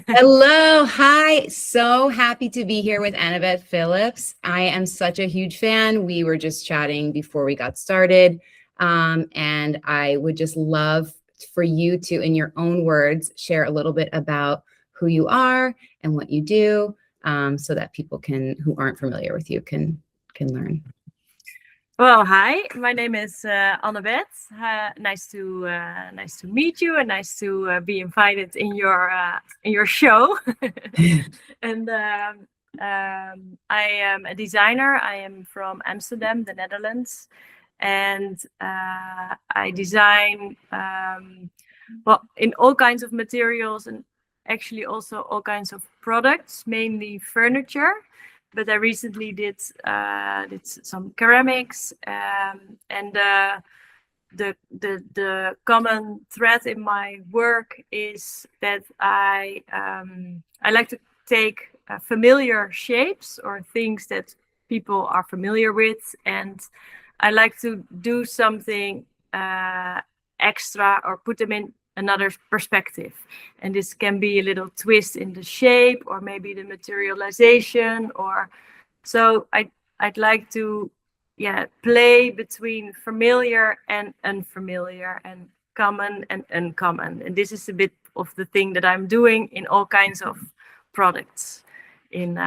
Hello, hi. So happy to be here with Annebet Philips. I am such a huge fan. We were just chatting before we got started. And I would just love for you to, in your own words, share a little bit about who you are and what you do, so that people who aren't familiar with you can learn. Well, hi. My name is Annebet. Nice to meet you, and nice to be invited in your show. And I am a designer. I am from Amsterdam, the Netherlands, and I design in all kinds of materials, and actually also all kinds of products, mainly furniture. But I recently did some ceramics, and the common thread in my work is that I like to take familiar shapes or things that people are familiar with, and I like to do something extra or put them in another perspective. And this can be a little twist in the shape, or maybe the materialization, or so I'd like to play between familiar and unfamiliar, and common and uncommon. And this is a bit of the thing that I'm doing in all kinds of products And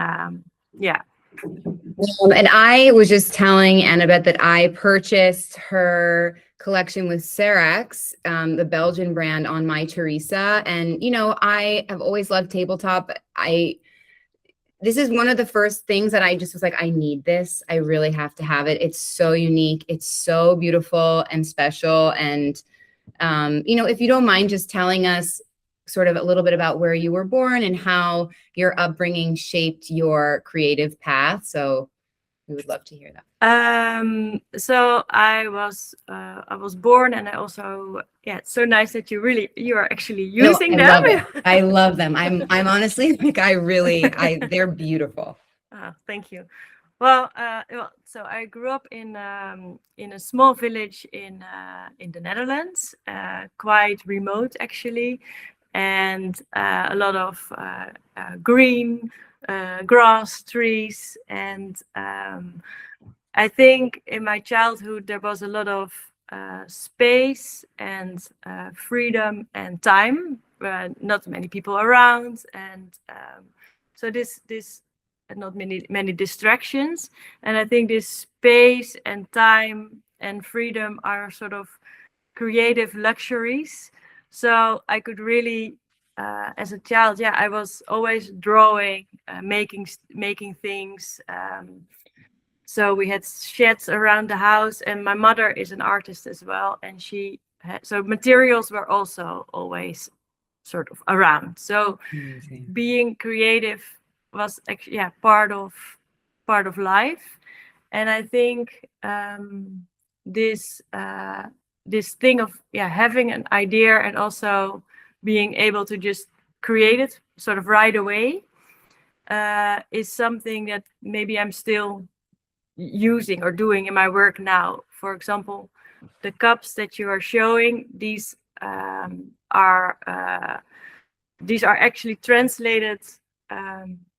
I was just telling Annabeth that I purchased her collection with Cerex, the Belgian brand, on My Teresa. And, I have always loved tabletop. This is one of the first things that I just was like, I need this. I really have to have it. It's so unique. It's so beautiful and special. And, if you don't mind just telling us sort of a little bit about where you were born and how your upbringing shaped your creative path. So we would love to hear that. So I was born, and I also, it's so nice that you are actually using them. Love it. I love them. I'm honestly like, they're beautiful. Oh, thank you. Well, so I grew up in a small village in the Netherlands, quite remote actually, and a lot of green grass, trees, and I think in my childhood there was a lot of space and freedom and time, not many people around, and so this not many distractions. And I think this space and time and freedom are sort of creative luxuries. So I could really, as a child, I was always drawing, making things. So we had sheds around the house, and my mother is an artist as well, and so materials were also always sort of around. So Amazing. Being creative was actually part of life. And I think this thing of having an idea and also being able to just create it sort of right away is something that maybe I'm still using or doing in my work now. For example, the cups that you are showing, these are actually translated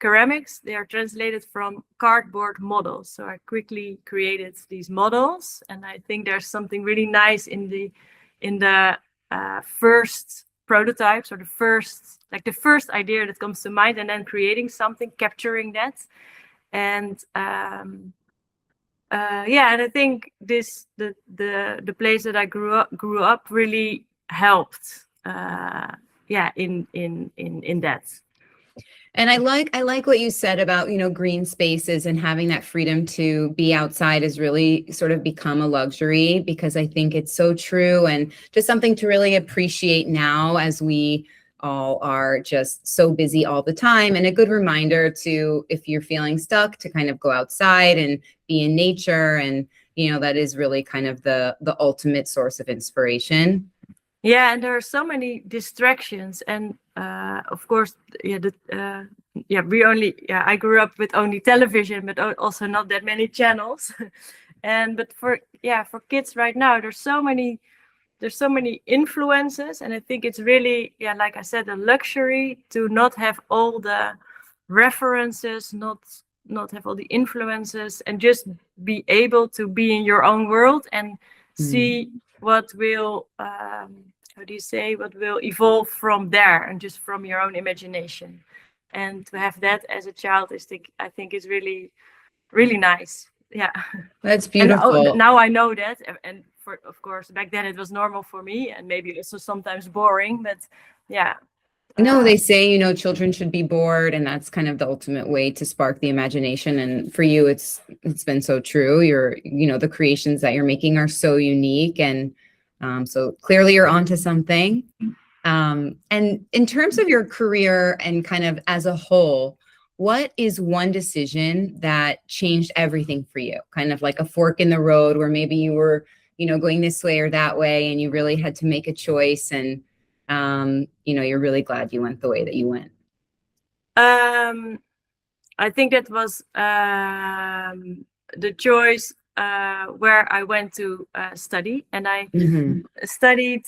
ceramics. They are translated from cardboard models. So I quickly created these models, and I think there's something really nice in the first prototypes, or the first idea that comes to mind, and then creating something, capturing that. And and I think the place that I grew up really helped. In that. And I like what you said about, green spaces and having that freedom to be outside has really sort of become a luxury, because I think it's so true, and just something to really appreciate now as we all are just so busy all the time. And a good reminder to, if you're feeling stuck, to kind of go outside and be in nature. And, that is really kind of the ultimate source of inspiration. Yeah, and there are so many distractions, and of course, I grew up with only television, but also not that many channels. But for kids right now, there's so many there's so many influences, and I think it's really, yeah, like I said, a luxury to not have all the references, not have all the influences, and just be able to be in your own world and see what will how do you say, what will evolve from there, and just from your own imagination. And to have that as a child I think is really, really nice. Yeah. That's And beautiful. now I know that, and of course back then it was normal for me, and maybe also sometimes boring, but yeah. No, they say, children should be bored, and that's kind of the ultimate way to spark the imagination. And for you, it's been so true. The creations that you're making are so unique, and so clearly you're onto something. And in terms of your career and kind of as a whole, what is one decision that changed everything for you? Kind of like a fork in the road where maybe you were, going this way or that way, and you really had to make a choice, and you're really glad you went the way that you went. I think that was the choice where I went to study, and I studied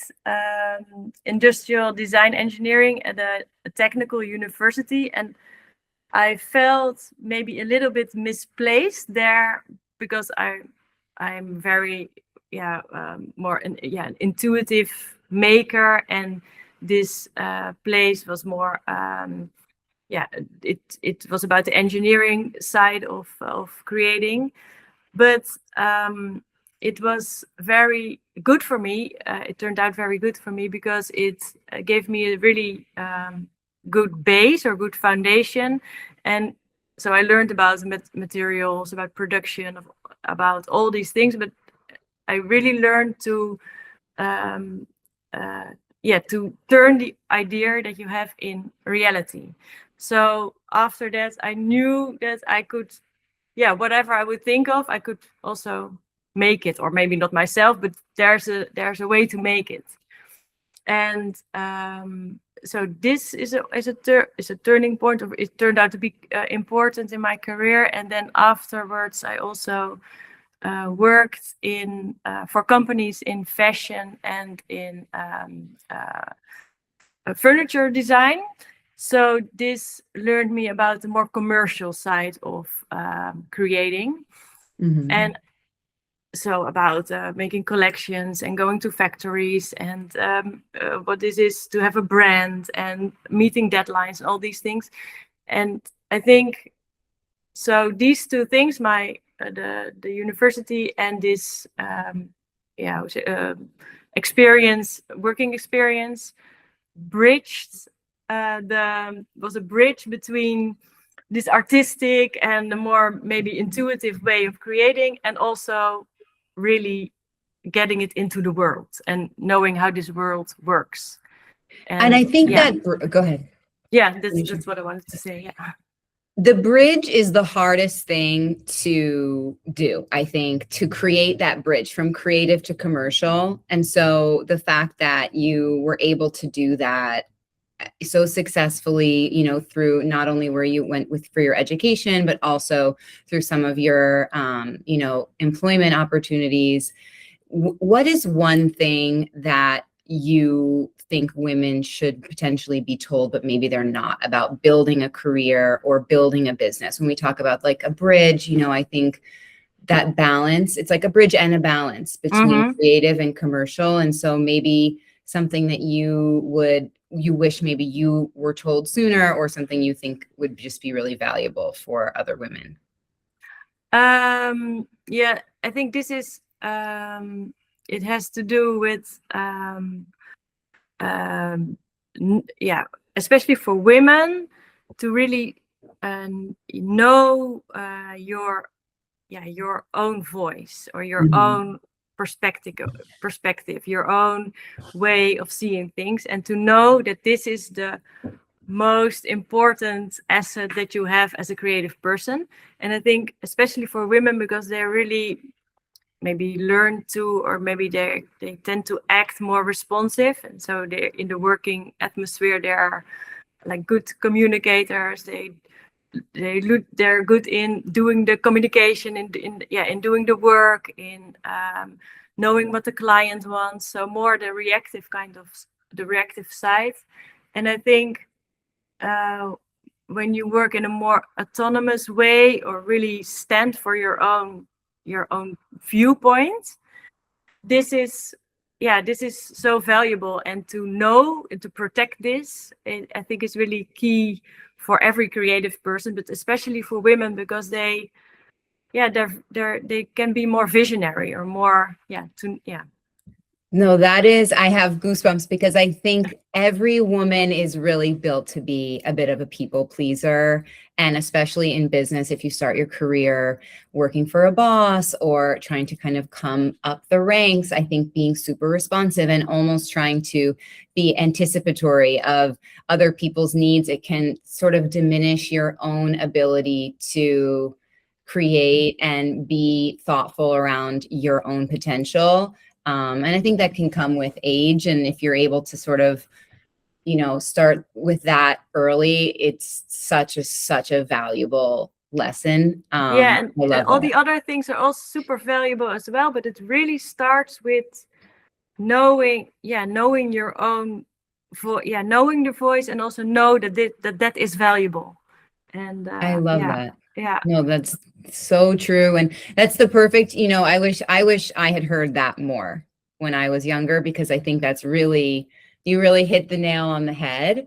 industrial design engineering at a technical university, and I felt maybe a little bit misplaced there because I'm very more an intuitive maker, and this place was more it was about the engineering side of creating, but it was very good for me. It turned out very good for me because it gave me a really good base or good foundation, and so I learned about materials, about production, about all these things, but I really learned to to turn the idea that you have in reality. So after that, I knew that I could, whatever I would think of, I could also make it, or maybe not myself, but there's a way to make it. And so this is a turning point, or it turned out to be important in my career. And then afterwards, I also worked in for companies in fashion and in furniture design. So this learned me about the more commercial side of creating, and so about making collections and going to factories, and what this is to have a brand and meeting deadlines and all these things. And I think so these two things, my the university and this working experience, was a bridge between this artistic and the more maybe intuitive way of creating, and also really getting it into the world and knowing how this world works. And I think that, go ahead. Yeah, that's what I wanted to say. Yeah. The bridge is the hardest thing to do, I think, to create that bridge from creative to commercial. And so the fact that you were able to do that so successfully, through not only where you went for your education, but also through some of your, employment opportunities. What is one thing that you think women should potentially be told, but maybe they're not, about building a career or building a business? When we talk about like a bridge, I think that balance, it's like a bridge and a balance between creative and commercial. And so maybe something that you wish maybe you were told sooner, or something you think would just be really valuable for other women. I think this is it has to do with especially for women, to really know your own voice, or your own perspective, your own way of seeing things, and to know that this is the most important asset that you have as a creative person. And I think especially for women, because they really maybe learn to, or maybe they tend to act more responsive, and so they in the working atmosphere they are like good communicators. They're good in doing the communication, in doing the work, in knowing what the client wants. So more the reactive side. And I think when you work in a more autonomous way or really stand for your own viewpoint, this is so valuable. And to know and to protect this, I think is really key for every creative person, but especially for women, because they can be more visionary or more No, I have goosebumps because I think every woman is really built to be a bit of a people pleaser. And especially in business, if you start your career working for a boss or trying to kind of come up the ranks, I think being super responsive and almost trying to be anticipatory of other people's needs, it can sort of diminish your own ability to create and be thoughtful around your own potential. And I think that can come with age. And if you're able to sort of, start with that early, it's such a valuable lesson. and I love all that. the other things are also super valuable as well, but it really starts with knowing your own knowing the voice, and also know that is valuable. And I love that. yeah No, that's so true. And that's the perfect, I wish I had heard that more when I was younger, because I think you really hit the nail on the head.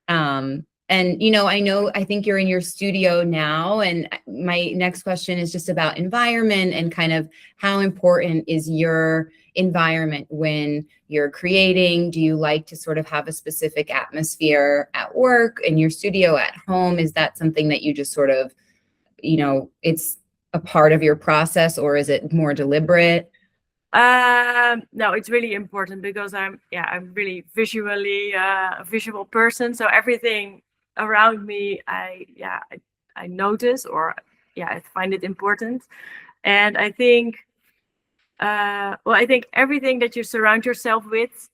And I think you're in your studio now, and my next question is just about environment and kind of how important is your environment when you're creating? Do you like to sort of have a specific atmosphere at work, in your studio, at home? Is that something that you just sort of, it's a part of your process, or is it more deliberate? No, it's really important, because I'm really visually a visual person. So everything around me, I notice, or I find it important. And I think I think everything that you surround yourself with,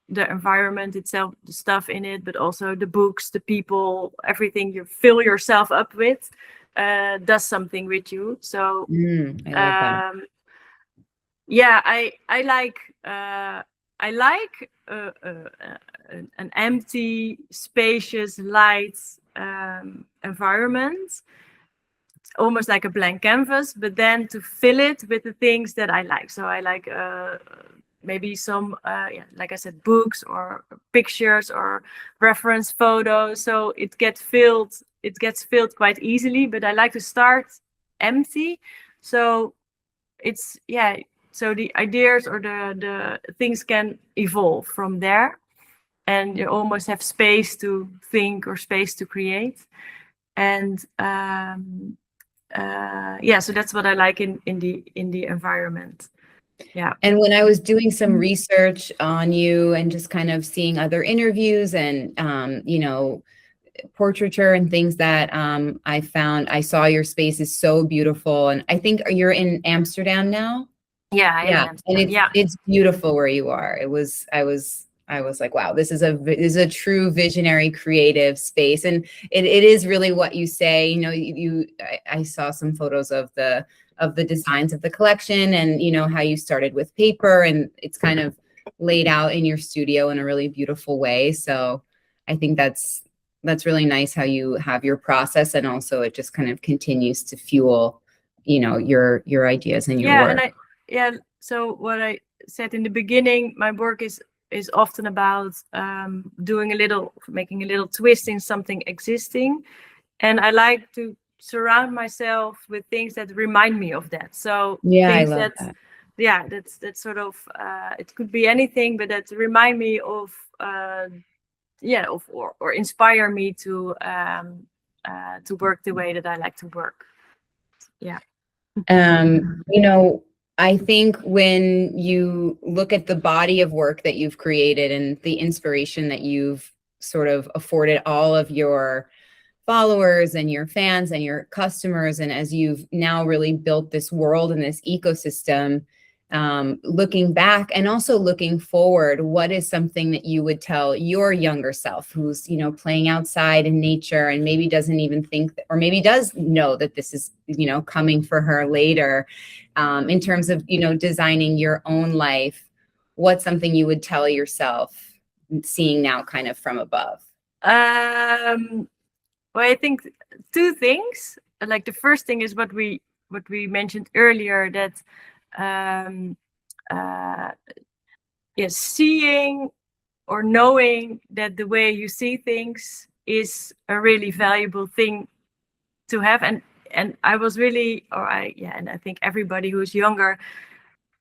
the environment itself, the stuff in it, but also the books, the people, everything you fill yourself up with, does something with you. So I love that. I like an empty, spacious, light environment, almost like a blank canvas, but then to fill it with the things that I like. So I like maybe some, like I said, books or pictures or reference photos. So it gets filled quite easily, but I like to start empty. So it's, so the ideas or the things can evolve from there, and you almost have space to think or space to create. And so that's what I like in the environment. Yeah. And when I was doing some research on you and just kind of seeing other interviews and, portraiture and things that I saw your space is so beautiful. And I think you're in Amsterdam now. Yeah, Yeah, and it's beautiful where you are. I was like, wow, this is a true visionary creative space. And it is really what you say. I saw some photos of the designs of the collection, and how you started with paper, and it's kind of laid out in your studio in a really beautiful way. So I think that's really nice how you have your process, and also it just kind of continues to fuel your ideas and your work. And so what I said in the beginning, my work is often about making a little twist in something existing, and I like to surround myself with things that remind me of that. So I things love that. that's sort of it could be anything, but that remind me of or inspire me to work the way that I like to work. Yeah. I think when you look at the body of work that you've created and the inspiration that you've sort of afforded all of your followers and your fans and your customers, and as you've now really built this world and this ecosystem, looking back and also looking forward, what is something that you would tell your younger self who's, you know, playing outside in nature and maybe doesn't even think that, or maybe does know that this is, you know, coming for her later, in terms of, you know, designing your own life? What's something you would tell yourself seeing now kind of from above? Well, I think two things. Like the first thing is what we mentioned earlier, that yes, seeing or knowing that the way you see things is a really valuable thing to have. And I was really, and I think everybody who's younger,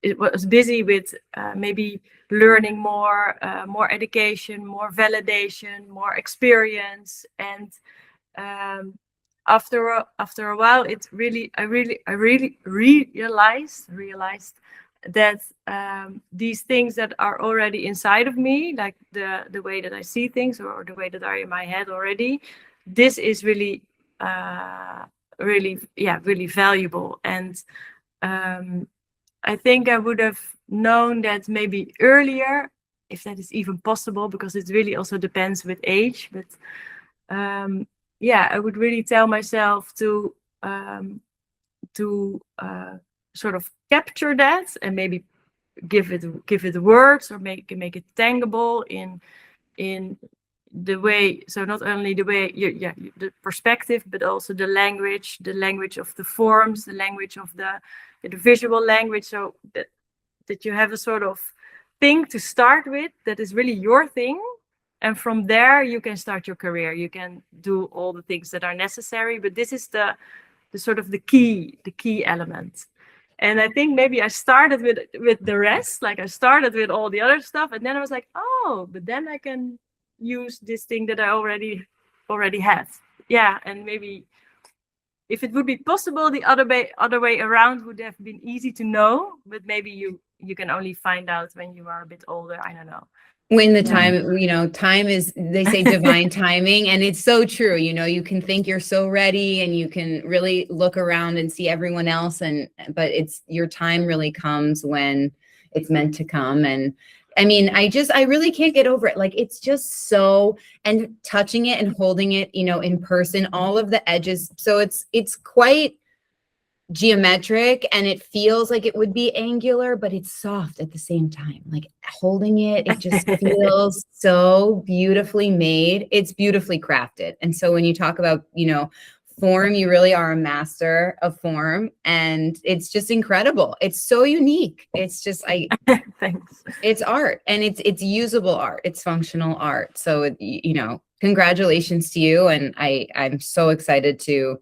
it was busy with maybe learning more, more education, more validation, more experience, and after a while, it's really, I really realized that these things that are already inside of me, like the way that I see things or the way that are in my head already, this is really really valuable. And I think I would have known that maybe earlier, if that is even possible, because it really also depends with age. But I would really tell myself to sort of capture that and maybe give it words, or make it tangible in the way. So not only the way the perspective, but also the language of the forms, the language of the visual language, so that you have a sort of thing to start with that is really your thing. And from there, you can start your career. You can do all the things that are necessary. But this is the sort of the key element. And I think maybe I started with the rest. Like I started with all the other stuff, and then I was like, oh, but then I can use this thing that I already had. Yeah, and maybe if it would be possible, the other way around would have been easy to know. But maybe you can only find out when you are a bit older. I don't know. When the time, you know, time is, they say divine timing, and it's so true. You know, you can think you're so ready and you can really look around and see everyone else, but it's, your time really comes when it's meant to come. And I mean, I really can't get over it. Like, it's just so, and touching it and holding it, you know, in person, all of the edges. So it's quite geometric, and it feels like it would be angular, but it's soft at the same time. Like holding it, it just feels so beautifully made. It's beautifully crafted. And so when you talk about, you know, form, you really are a master of form, and it's just incredible. It's so unique. It's just, thanks. It's art, and it's usable art. It's functional art. So, you know, congratulations to you. And I'm so excited to,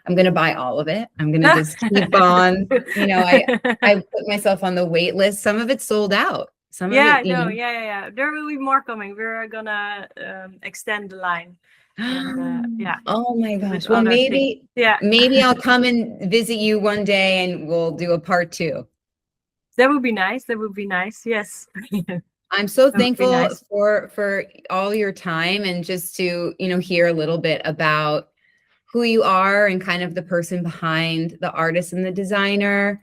I'm going to buy all of it. I'm going to just keep on, you know, I put myself on the wait list. Some of it's sold out. Some of it, you know. Yeah. There will be more coming. We're going to extend the line. And, oh my gosh. Well, maybe I'll come and visit you one day and we'll do a part 2. That would be nice. Yes. I'm so thankful for all your time, and just to, you know, hear a little bit about who you are and kind of the person behind the artist and the designer.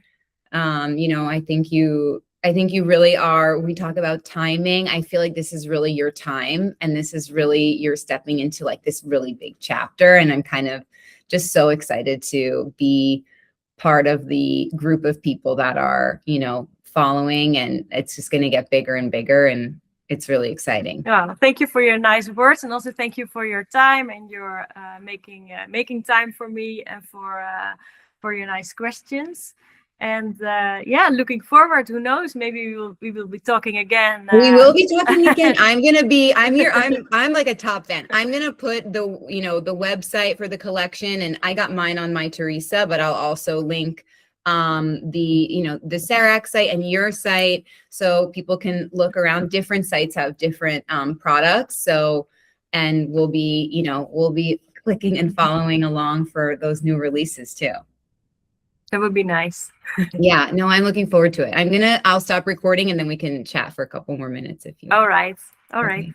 You know, I think you really are. We talk about timing. I feel like this is really your time, and this is really, you're stepping into like this really big chapter. And I'm kind of just so excited to be part of the group of people that are, you know, following, and it's just going to get bigger and bigger. And it's really exciting. Yeah, thank you for your nice words, and also thank you for your time and your making time for me, and for your nice questions. And looking forward. Who knows? Maybe we will be talking again. We will be talking again. I'm here. I'm like a top fan. I'm gonna put the, you know, the website for the collection, and I got mine on My Teresa, but I'll also link the, you know, the Serac site and your site, so people can look around. Different sites have different products. So, and we'll be clicking and following along for those new releases too. That would be nice. Yeah, no, I'm looking forward to it. I'll stop recording and then we can chat for a couple more minutes if you want. All right.